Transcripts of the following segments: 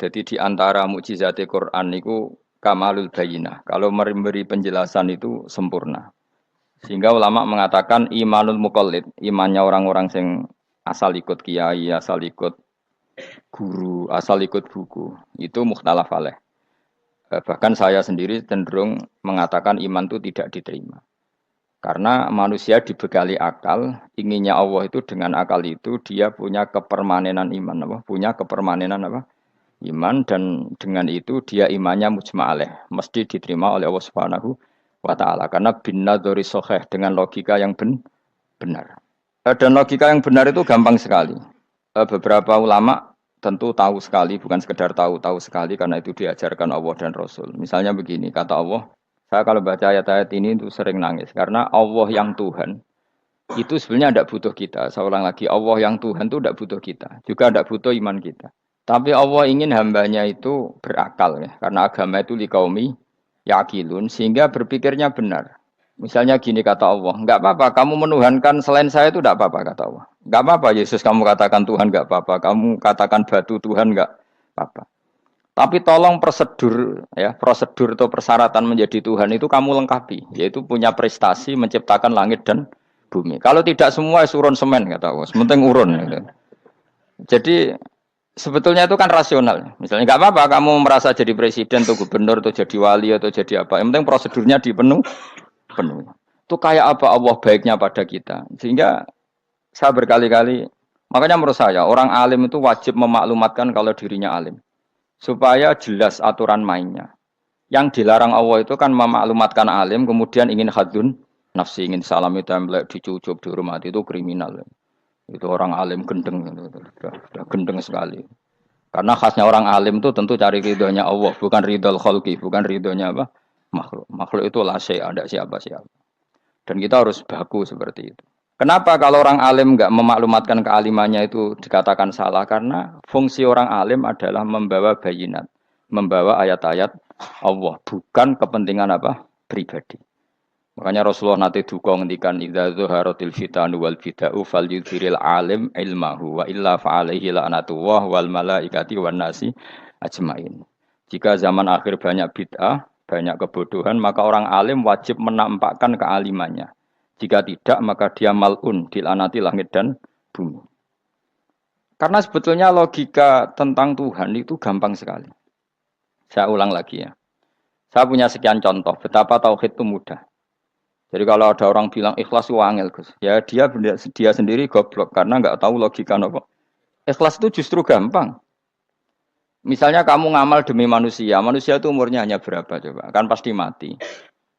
Jadi di antara mukjizat Quran itu kamalul bayinah. Kalau memberi penjelasan itu sempurna. Sehingga ulama mengatakan imanul muqallid, imannya orang-orang yang asal ikut kiai, asal ikut guru, asal ikut buku, itu mukhtalaf alaih. Bahkan saya sendiri cenderung mengatakan iman itu tidak diterima. Karena manusia dibekali akal, inginnya Allah itu dengan akal itu dia punya kepermanenan iman, apa? Punya kepermanenan apa? Iman, dan dengan itu dia imannya mujma'aleh, mesti diterima oleh Allah Subhanahu wa taala karena binnadzari shahih, dengan logika yang benar. Dan logika yang benar itu gampang sekali. Beberapa ulama tentu tahu sekali, bukan sekedar tahu sekali karena itu diajarkan Allah dan Rasul. Misalnya begini, kata Allah, saya kalau baca ayat-ayat ini itu sering nangis karena Allah yang Tuhan itu sebenarnya tidak butuh kita. Saya ulang lagi, Allah yang Tuhan itu tidak butuh kita, juga tidak butuh iman kita. Tapi Allah ingin hambanya itu berakal ya, karena agama itu liqaumi yaqilun, sehingga berpikirnya benar. Misalnya gini kata Allah, enggak apa-apa kamu menuhankan selain saya itu enggak apa-apa kata Allah. Enggak apa-apa Yesus kamu katakan Tuhan enggak apa-apa, kamu katakan batu Tuhan enggak apa-apa. Tapi tolong prosedur ya, prosedur atau persyaratan menjadi Tuhan itu kamu lengkapi, yaitu punya prestasi menciptakan langit dan bumi. Kalau tidak semua surun semen kata Allah, sementing urun gitu. Jadi sebetulnya itu kan rasional. Misalnya nggak apa-apa kamu merasa jadi presiden atau gubernur atau jadi wali atau jadi apa. Yang penting prosedurnya dipenuhi. Itu kayak apa Allah baiknya pada kita. Sehingga saya berkali-kali, makanya menurut saya orang alim itu wajib memaklumatkan kalau dirinya alim. Supaya jelas aturan mainnya. Yang dilarang Allah itu kan memaklumatkan alim kemudian ingin hadun nafsi, ingin salami template, dicucuk, dihormati, itu kriminal. Itu orang alim gendeng, sudah gendeng sekali. Karena khasnya orang alim itu tentu cari ridhonya Allah, bukan ridhol khalqi, bukan ridhonya apa? Makhluk. Makhluk itu la syai', ada siapa-siapa. Dan kita harus baku seperti itu. Kenapa kalau orang alim enggak memaklumatkan kealimannya itu dikatakan salah? Karena fungsi orang alim adalah membawa bayinat, membawa ayat-ayat Allah, bukan kepentingan apa? Pribadi. Makanya Rasulullah nanti duka ngendikan idza zuharatil fitanu wal bid'u falyudhiril alim ilmahu wa illa fa'alaihi la'natullah wal malaikati wan nasi ajmain. Jika zaman akhir banyak bid'ah, banyak kebodohan, maka orang alim wajib menampakkan kealimannya. Jika tidak, maka dia mal'un, dilaknati langit dan bumi. Karena sebetulnya logika tentang Tuhan itu gampang sekali. Saya ulang lagi ya. Saya punya sekian contoh betapa tauhid itu mudah. Jadi kalau ada orang bilang ikhlas itu angel, Gus. Ya dia sendiri goblok karena nggak tahu logika apa. Ikhlas itu justru gampang. Misalnya kamu ngamal demi manusia itu umurnya hanya berapa coba? Kan pasti mati.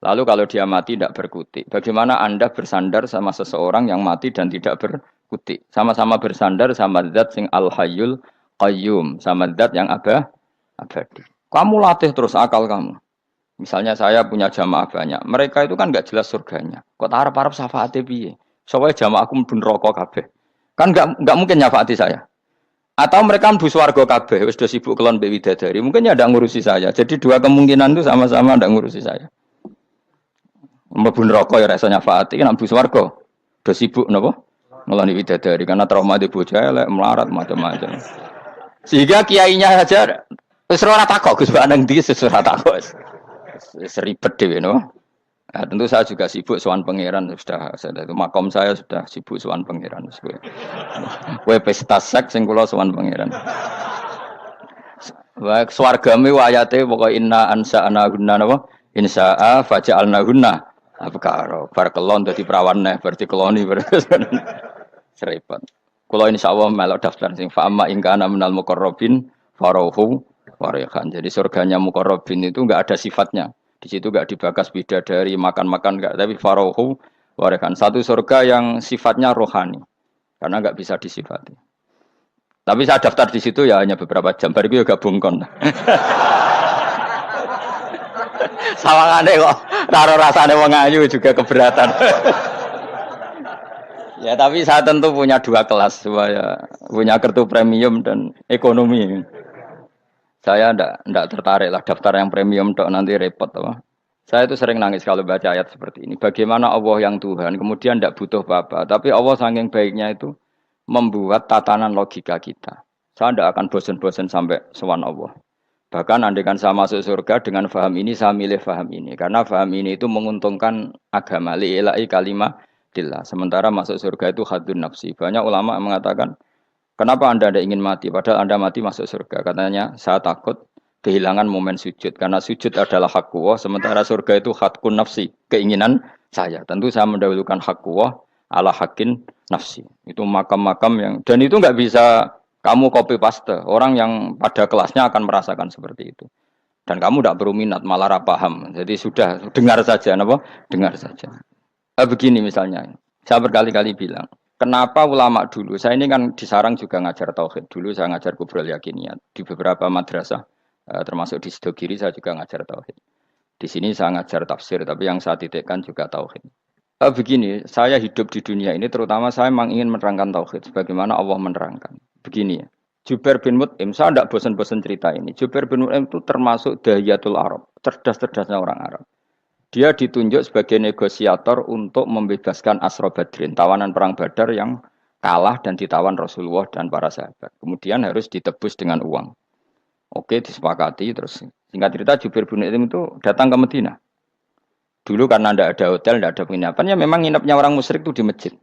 Lalu kalau dia mati tidak berkutik. Bagaimana Anda bersandar sama seseorang yang mati dan tidak berkutik? Sama-sama bersandar sama zat sing al-hayyul qayyum, sama zat yang abadi. Kamu latih terus akal kamu. Misalnya saya punya jamaah banyak, mereka itu kan nggak jelas surganya. Kok harap-harap syafaate piye? Soalnya jamaahku mlebu neraka kabeh. Kan nggak mungkin nyafaati saya. Atau mereka mlebu swarga kabeh, wis do sibuk kelon mbek widadari. Mungkin ya ndak ngurusi saya. Jadi dua kemungkinan itu sama-sama ndak ngurusi saya. Mlebu neraka ya rasa nyafaati, kan mlebu swarga. Do sibuk napa? Ngeloni widadari karena trauma di bocah elek, melarat macam-macam. Sehingga kiainya saja wis ora takok Gus Pak nang ndi wis ora takok. Seribet dhewe no. Nah, tentu saya juga sibuk sowan pangeran sudah itu makom saya sudah sibuk sowan pangeran wis kowe. Kowe pesta seks sing kula sowan pangeran. Wa swargame ayate pokoke inna ansa'na gunna napa? Insa'a faja'alna gunna abkara. Bar kelon dadi perawan neh berarti keloni seribet. Kula insyaallah melok daftar sing fa amma in kana minal muqarrabin farauhu warihan. Jadi surganya muqarrabin itu enggak ada sifatnya. Di situ enggak dibakas bidadari, makan-makan enggak, tapi farauhu warihan. Satu surga yang sifatnya rohani. Karena enggak bisa disifati. Tapi saya daftar di situ ya hanya beberapa jam. Baru itu gabung kon. Sawangane kok karo rasane wong ayu juga keberatan. Ya tapi saya tentu punya dua kelas, supaya punya kartu premium dan ekonomi. Saya ndak tertarik lah daftar yang premium dok nanti repot apa. Saya itu sering nangis kalau baca ayat seperti ini. Bagaimana Allah yang Tuhan kemudian ndak butuh apa-apa, tapi Allah saking baiknya itu membuat tatanan logika kita. Saya tidak akan bosan-bosan sampai sowan Allah. Bahkan andaikan saya masuk surga dengan faham ini, saya milih faham ini. Karena faham ini itu menguntungkan agama. Li'ilai kalimatillah. Sementara masuk surga itu hadun nafsi. Banyak ulama mengatakan, kenapa Anda tidak ingin mati? Padahal Anda mati masuk surga. Katanya, saya takut kehilangan momen sujud. Karena sujud adalah hak Allah. Sementara surga itu hakun nafsi. Keinginan saya. Tentu saya mendahulukan hak Allah ala hakin nafsi. Itu makam-makam yang... Dan itu nggak bisa... Kamu copy paste, orang yang pada kelasnya akan merasakan seperti itu. Dan kamu tidak perlu minat, malah paham. Jadi sudah, dengar saja, apa? Dengar saja. Begini misalnya, saya berkali-kali bilang, kenapa ulama dulu, saya ini kan di Sarang juga ngajar tauhid. Dulu saya ngajar kubrul yakiniyat. Di beberapa madrasah, termasuk di Sidogiri saya juga ngajar tauhid. Di sini saya ngajar tafsir, tapi yang saya titikkan juga tauhid. Begini, saya hidup di dunia ini, terutama saya memang ingin menerangkan tauhid, sebagaimana Allah menerangkan. Begini ya, Jubair bin Mut'im, saya tidak bosan-bosan cerita ini. Jubair bin Mut'im itu termasuk dahiyatul Arab, cerdas-cerdasnya orang Arab. Dia ditunjuk sebagai negosiator untuk membebaskan Asra Badrin, tawanan perang Badar yang kalah dan ditawan Rasulullah dan para sahabat. Kemudian harus ditebus dengan uang. Oke, disepakati. Terus singkat cerita, Jubair bin Mut'im itu datang ke Madinah. Dulu karena tidak ada hotel, tidak ada penginapan, ya memang nginapnya orang musyrik itu di masjid.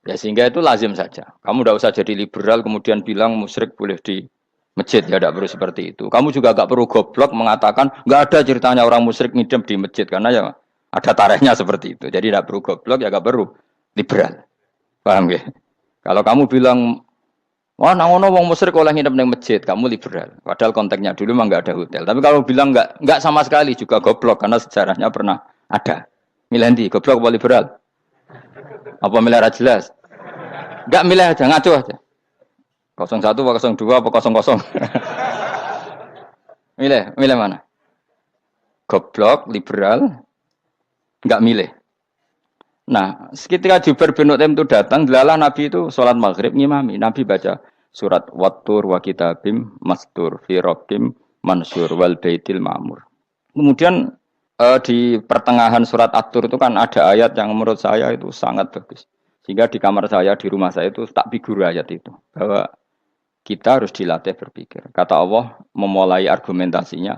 Ya sehingga itu lazim saja. Kamu tidak usah jadi liberal kemudian bilang musyrik boleh di masjid. Ya tidak perlu seperti itu. Kamu juga tidak perlu goblok mengatakan nggak ada ceritanya orang musyrik ngidam di masjid. Karena ya ada tarikhnya seperti itu. Jadi tidak perlu goblok ya tidak perlu liberal. Paham ya? Kalau kamu bilang wah nangono wong musyrik oleh ngidam di masjid, kamu liberal. Padahal konteksnya dulu memang nggak ada hotel. Tapi kalau bilang nggak sama sekali juga goblok karena sejarahnya pernah ada. Milih goblok apa liberal? Apa milih jelas? Enggak milih aja, ngaco aja. 01 apa 02 apa 00. milih mana? Goblok, liberal, enggak milih. Nah, ketika Jubair bin Mut'im itu datang, delalah Nabi itu sholat maghrib ngimami. Nabi baca surat Wattur wa kitabim mastur fi rabbim mansur wal baitil ma'mur. Kemudian di pertengahan surat At-Tur itu kan ada ayat yang menurut saya itu sangat bagus. Sehingga di kamar saya, di rumah saya itu tak figur ayat itu. Bahwa kita harus dilatih berpikir. Kata Allah memulai argumentasinya.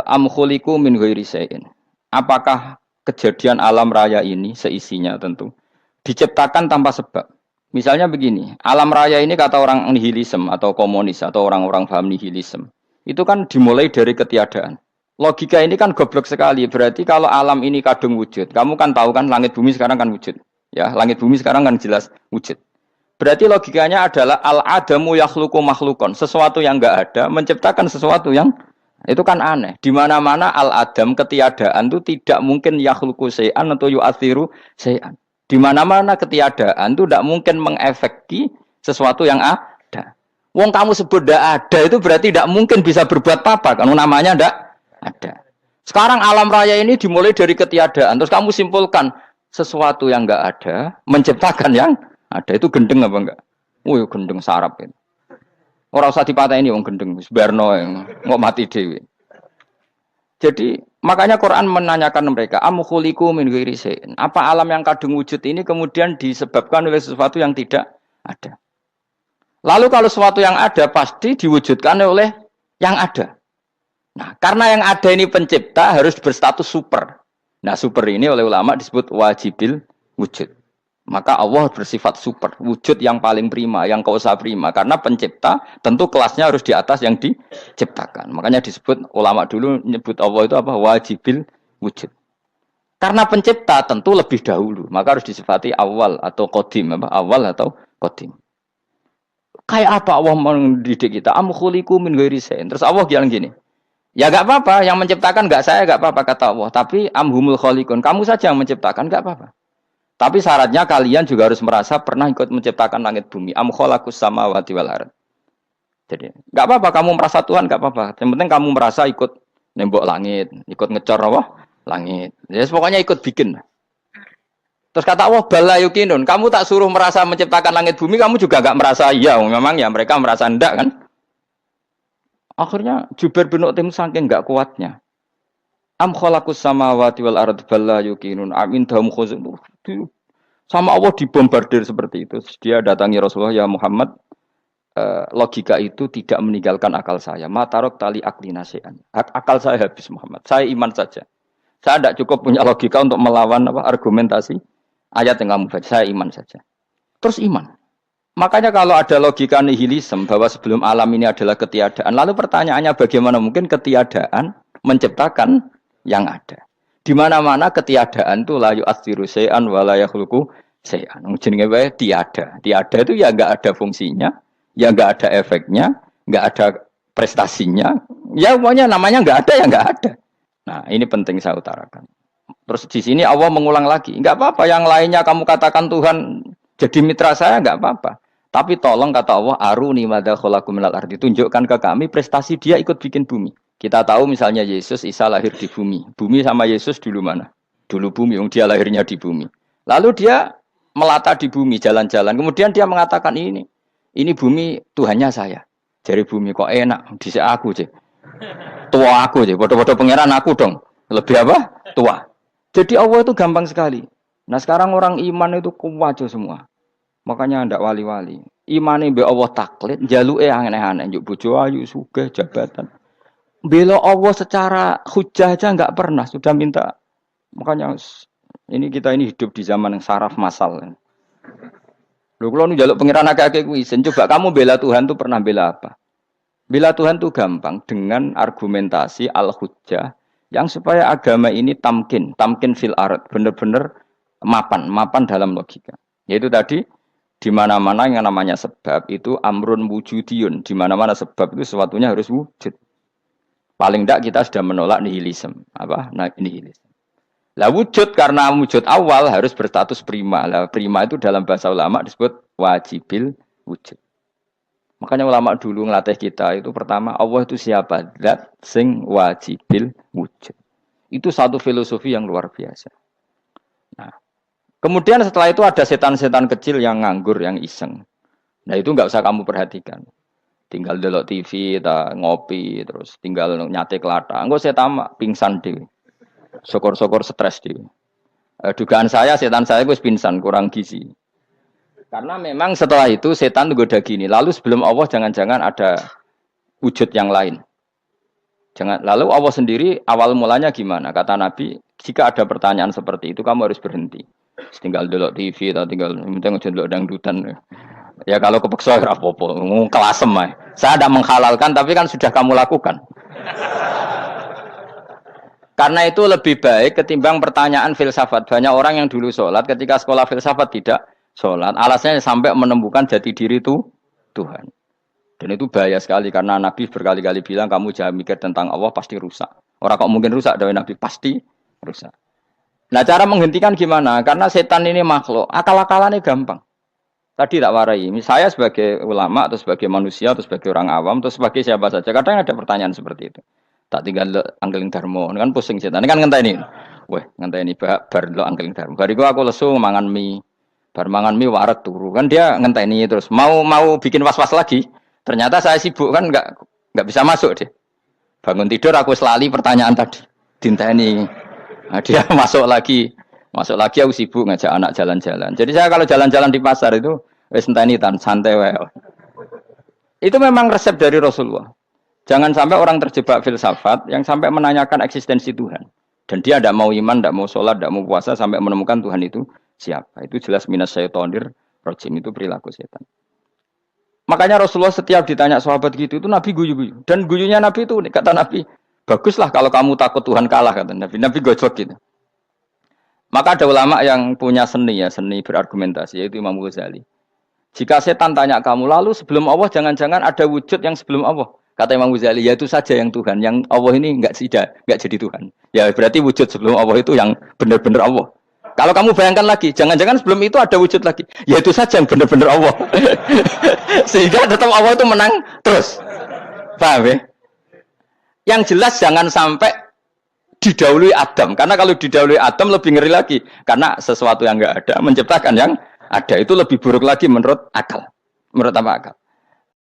Am khuliqu min ghairi syai'in. Apakah kejadian alam raya ini, seisinya tentu, diciptakan tanpa sebab. Misalnya begini, alam raya ini kata orang nihilisme atau komunis atau orang-orang paham nihilisme. Itu kan dimulai dari ketiadaan. Logika ini kan goblok sekali. Berarti kalau alam ini kadung wujud. Kamu kan tahu kan langit bumi sekarang kan wujud. Ya, langit bumi sekarang kan jelas wujud. Berarti logikanya adalah al-adamu yakhluqu makhlukon. Sesuatu yang enggak ada menciptakan sesuatu yang itu kan aneh. Di mana-mana al-adam ketiadaan itu tidak mungkin yakhluqu syai'an atau yu'athiru syai'an. Di mana-mana ketiadaan itu tidak mungkin mengefeki sesuatu yang ada. Wong kamu sebut tidak ada itu berarti tidak mungkin bisa berbuat apa kan namanya tidak ada. Sekarang alam raya ini dimulai dari ketiadaan. Terus kamu simpulkan sesuatu yang enggak ada menciptakan yang ada. Itu gendeng apa enggak? Wih, gendeng sarap itu. Ora usah dipateni wong gendeng wis barno ngok mati dhewe. Jadi makanya Quran menanyakan mereka, am khuliqu min ghairi syai'in. Apa alam yang kadung wujud ini kemudian disebabkan oleh sesuatu yang tidak ada. Lalu kalau sesuatu yang ada pasti diwujudkan oleh yang ada. Nah, karena yang ada ini pencipta harus berstatus super. Nah, super ini oleh ulama disebut wajibil wujud. Maka Allah bersifat super, wujud yang paling prima, yang kausa prima. Karena pencipta tentu kelasnya harus di atas yang diciptakan. Makanya disebut ulama dulu nyebut Allah itu apa? Wajibil wujud. Karena pencipta tentu lebih dahulu, maka harus disifati awal atau qadim, apa? Awal atau qadim. Kayak apa Allah mendidik kita? Am khuliqu min ghairi syai'in. Terus Allah bilang gini. Ya enggak apa-apa, yang menciptakan enggak saya, enggak apa-apa kata Allah. Tapi amhumul khaliqun, kamu saja yang menciptakan, enggak apa-apa. Tapi syaratnya kalian juga harus merasa pernah ikut menciptakan langit bumi. Am khalaqus samawati wal ardh. Jadi, enggak apa-apa kamu merasa Tuhan, enggak apa-apa. Yang penting kamu merasa ikut nembok langit, ikut ngecor apa? Langit. Ya pokoknya ikut bikin. Terus kata Allah, bala yukinun, kamu tak suruh merasa menciptakan langit bumi, kamu juga enggak merasa iya, memang ya mereka merasa enggak kan? Akhirnya Jubair bin Mut'im saking enggak kuatnya. Am khalaqus samawati wal ardh balla yuqinun am indahum khuzun. Sama Allah dibombardir seperti itu. Dia datangi Rasulullah, ya Muhammad, logika itu tidak meninggalkan akal saya. Matarok tali akli nasean. Akal saya habis Muhammad. Saya iman saja. Saya tidak cukup punya logika untuk melawan argumentasi ayat yang kamu baca. Saya iman saja. Terus iman. Makanya kalau ada logika nihilisme bahwa sebelum alam ini adalah ketiadaan. Lalu pertanyaannya bagaimana mungkin ketiadaan menciptakan yang ada. Di mana-mana ketiadaan itu la yu'atsiru syai'an wa la yakhluqu syai'an. Jenenge wae tiada. Tiada itu ya enggak ada fungsinya. Ya nggak ada efeknya, nggak ada prestasinya, ya pokoknya namanya nggak ada ya nggak ada. Nah ini penting saya utarakan. Terus di sini Allah mengulang lagi, nggak apa-apa yang lainnya kamu katakan Tuhan jadi mitra saya nggak apa-apa. Tapi tolong kata Allah aruni madza khalaqu minal ardi, tunjukkan ke kami prestasi dia ikut bikin bumi. Kita tahu misalnya Yesus Isa lahir di bumi. Bumi sama Yesus dulu mana? Dulu bumi, dia lahirnya di bumi. Lalu dia melata di bumi jalan-jalan. Kemudian dia mengatakan ini bumi Tuhannya saya. Dari bumi kok enak, dhisik aku cek. Tua aku cek, bodoh-bodoh pangeran aku dong. Lebih apa? Tua. Jadi Allah itu gampang sekali. Nah sekarang orang iman itu kuat semua. Makanya ndak wali-wali. Imane mbek Allah taklid, njaluke aneh-aneh, njuk bojo ayu, sugih, jabatan. Bela Allah secara hujah aja enggak pernah, sudah minta. Makanya kita ini hidup di zaman yang saraf massal. Lho kula nu njaluk pangeran akeh-akeh kuwi, coba kamu bela Tuhan tuh pernah bela apa? Bela Tuhan tuh gampang dengan argumentasi al-hujjah yang supaya agama ini tamkin fil ard, benar-benar mapan dalam logika. Yaitu tadi di mana-mana yang namanya sebab itu amrun wujudiyun, di mana-mana sebab itu sesuatunya harus wujud. Paling tidak kita sudah menolak nihilisme, nihilisme. Lah wujud karena wujud awal harus berstatus prima. Lah prima itu dalam bahasa ulama disebut wajibil wujud. Makanya ulama dulu ngelatih kita itu pertama Allah itu siapa? Zat sing wajibil wujud. Itu satu filosofi yang luar biasa. Nah, kemudian setelah itu ada setan-setan kecil yang nganggur, yang iseng. Nah itu nggak usah kamu perhatikan. Tinggal delok TV, ngopi, terus tinggal nyate kelata. Enggak saya tamak pingsan dewe. Syukur-syukur stres dia. Dugaan saya setan saya itu pingsan kurang gizi. Karena memang setelah itu setan goda gini. Lalu sebelum Allah jangan-jangan ada wujud yang lain. Lalu Allah sendiri awal mulanya gimana? Kata Nabi, jika ada pertanyaan seperti itu kamu harus berhenti. Tinggal delok TV atau tinggal penting delok dangdutan. Ya kalau kepeksa ora apa-apa, kelasem ae. Saya tidak menghalalkan tapi kan sudah kamu lakukan. Karena itu lebih baik ketimbang pertanyaan filsafat. Banyak orang yang dulu sholat ketika sekolah filsafat tidak sholat. Alasannya sampai menemukan jati diri itu Tuhan. Dan itu bahaya sekali karena Nabi berkali-kali bilang kamu jangan mikir tentang Allah pasti rusak. Orang kok mungkin rusak dari Nabi pasti rusak. Nah cara menghentikan gimana? Karena setan ini makhluk. Akal-akalannya gampang. Tadi tak warai. Saya sebagai ulama atau sebagai manusia atau sebagai orang awam atau sebagai siapa saja. Kadang ada pertanyaan seperti itu. Tak tinggal anggeling darmo, kan pusing setan. Ini kan ngenteni. Weh, ngenteni bar lo anggeling darmo. Bariku aku lesu mangan mie. Bar mangan mie waret turu. Kan dia ngenteni terus mau bikin was-was lagi. Ternyata saya sibuk kan enggak bisa masuk deh. Bangun tidur aku selali pertanyaan tadi. Dinteni. Nah, dia masuk lagi aku sibuk ngajak anak jalan-jalan. Jadi saya kalau jalan-jalan di pasar itu wis enteni tan santai wae. Itu memang resep dari Rasulullah. Jangan sampai orang terjebak filsafat yang sampai menanyakan eksistensi Tuhan. Dan dia tidak mau iman, tidak mau sholat, tidak mau puasa sampai menemukan Tuhan itu siapa. Itu jelas minas syaitonir rajim, itu perilaku setan. Makanya Rasulullah setiap ditanya sahabat gitu itu Nabi guyu-guyu. Dan guyunya Nabi itu kata Nabi, baguslah kalau kamu takut Tuhan kalah kata Nabi. Nabi gojok gitu. Maka ada ulama yang punya seni berargumentasi yaitu Imam Ghazali. Jika setan tanya kamu lalu sebelum Allah jangan-jangan ada wujud yang sebelum Allah. Kata Imam Ghazali, ya itu saja yang Tuhan. Yang Allah ini enggak jadi Tuhan. Ya berarti wujud sebelum Allah itu yang benar-benar Allah. Kalau kamu bayangkan lagi, jangan-jangan sebelum itu ada wujud lagi. Ya itu saja yang benar-benar Allah. Sehingga tetap Allah itu menang terus. Paham ya? Yang jelas jangan sampai didahului Adam. Karena kalau didahului Adam lebih ngeri lagi. Karena sesuatu yang enggak ada menciptakan yang ada. Itu lebih buruk lagi menurut akal. Menurut apa akal?